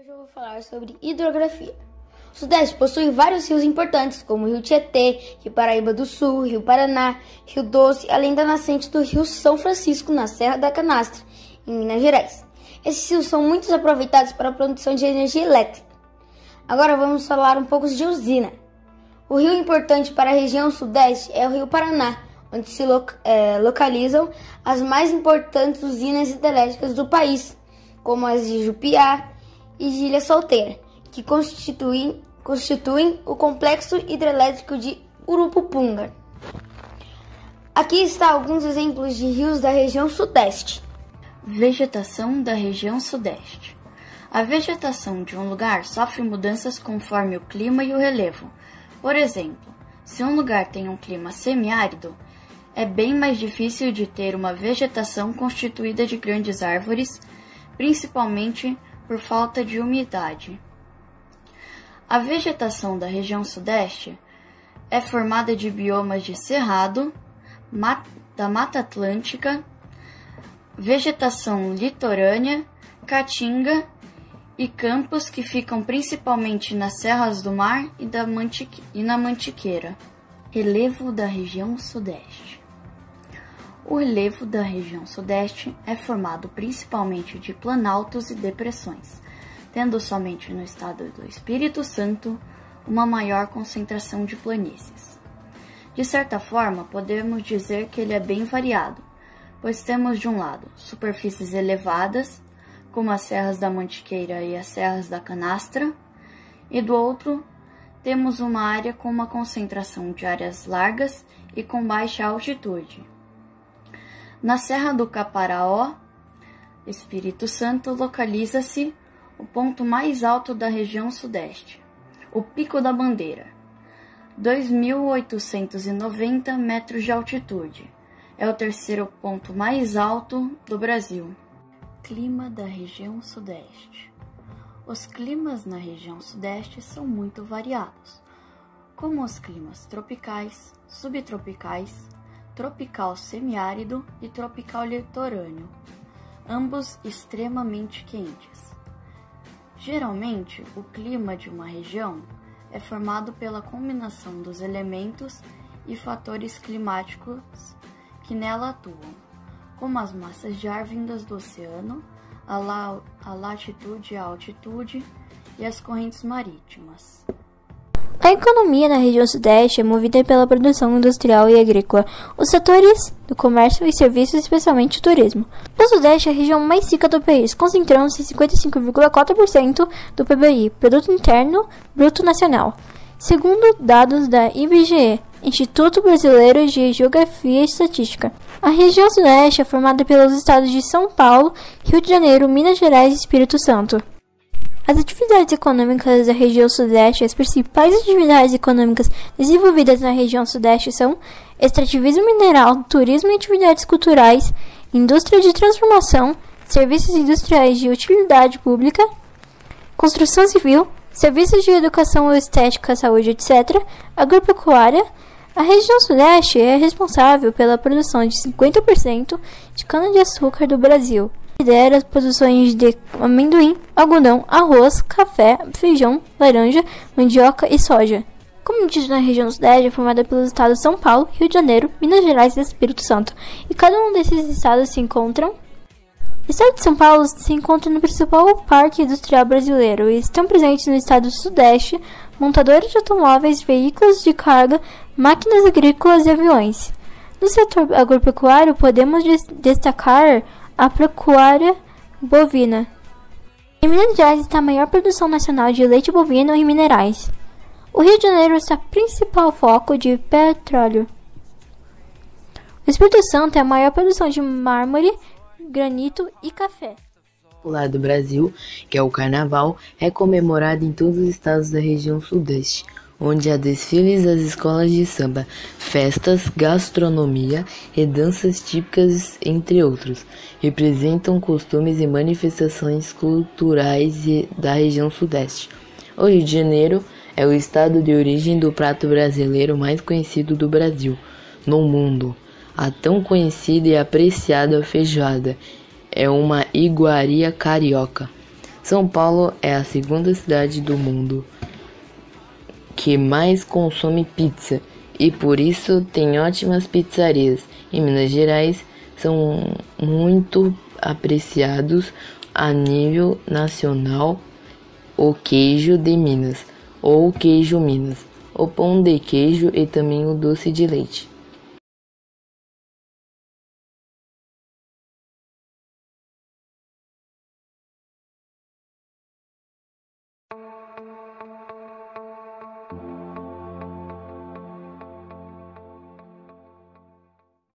Hoje eu vou falar sobre hidrografia. O Sudeste possui vários rios importantes, como o Rio Tietê, Rio Paraíba do Sul, Rio Paraná, Rio Doce, além da nascente do Rio São Francisco, na Serra da Canastra, em Minas Gerais. Esses rios são muito aproveitados para a produção de energia elétrica. Agora vamos falar um pouco de usina. O rio importante para a região Sudeste é o Rio Paraná, onde se localizam as mais importantes usinas hidrelétricas do país, como as de Jupiá e de Ilha Solteira, que constituem o complexo hidrelétrico de Urupupunga. Aqui está alguns exemplos de rios da região Sudeste. Vegetação da região Sudeste. A vegetação de um lugar sofre mudanças conforme o clima e o relevo. Por exemplo, se um lugar tem um clima semiárido, é bem mais difícil de ter uma vegetação constituída de grandes árvores, principalmente por falta de umidade. A vegetação da região Sudeste é formada de biomas de cerrado, da Mata Atlântica, vegetação litorânea, caatinga e campos que ficam principalmente nas serras do mar e na Mantiqueira. Relevo da região Sudeste. O relevo da região Sudeste é formado principalmente de planaltos e depressões, tendo somente no estado do Espírito Santo uma maior concentração de planícies. De certa forma, podemos dizer que ele é bem variado, pois temos de um lado superfícies elevadas, como as serras da Mantiqueira e as serras da Canastra, e do outro temos uma área com uma concentração de áreas largas e com baixa altitude. Na Serra do Caparaó, Espírito Santo, localiza-se o ponto mais alto da região Sudeste, o Pico da Bandeira, 2.890 metros de altitude. É o terceiro ponto mais alto do Brasil. Clima da região Sudeste. Os climas na região Sudeste são muito variados, como os climas tropicais, subtropicais, tropical semiárido e tropical litorâneo, ambos extremamente quentes. Geralmente, o clima de uma região é formado pela combinação dos elementos e fatores climáticos que nela atuam, como as massas de ar vindas do oceano, a latitude e a altitude e as correntes marítimas. A economia na região Sudeste é movida pela produção industrial e agrícola, os setores do comércio e serviços, especialmente o turismo. O Sudeste é a região mais rica do país, concentrando-se em 55,4% do PBI, Produto Interno Bruto Nacional, segundo dados da IBGE, Instituto Brasileiro de Geografia e Estatística. A região Sudeste é formada pelos estados de São Paulo, Rio de Janeiro, Minas Gerais e Espírito Santo. As atividades econômicas da região Sudeste, as principais atividades econômicas desenvolvidas na região Sudeste são extrativismo mineral, turismo e atividades culturais, indústria de transformação, serviços industriais de utilidade pública, construção civil, serviços de educação estética, saúde, etc., agropecuária. A região Sudeste é responsável pela produção de 50% de cana-de-açúcar do Brasil. Lidera as produções de amendoim, algodão, arroz, café, feijão, laranja, mandioca e soja. Como dito, na região Sudeste é formada pelos estados de São Paulo, Rio de Janeiro, Minas Gerais e Espírito Santo. E cada um desses estados se encontram. O estado de São Paulo se encontra no principal parque industrial brasileiro e estão presentes no estado do Sudeste montadoras de automóveis, veículos de carga, máquinas agrícolas e aviões. No setor agropecuário, podemos destacar a pecuária bovina. Em Minas Gerais está a maior produção nacional de leite bovino e minerais. O Rio de Janeiro está principal foco de petróleo. O Espírito Santo é a maior produção de mármore, granito e café. O lado do Brasil, que é o Carnaval, é comemorado em todos os estados da região Sudeste, onde há desfiles das escolas de samba, festas, gastronomia e danças típicas, entre outros. Representam costumes e manifestações culturais da região Sudeste. O Rio de Janeiro é o estado de origem do prato brasileiro mais conhecido do Brasil, no mundo. A tão conhecida e apreciada feijoada é uma iguaria carioca. São Paulo é a segunda cidade do mundo que mais consome pizza e por isso tem ótimas pizzarias. Em Minas Gerais são muito apreciados a nível nacional o queijo de Minas ou queijo Minas, o pão de queijo e também o doce de leite.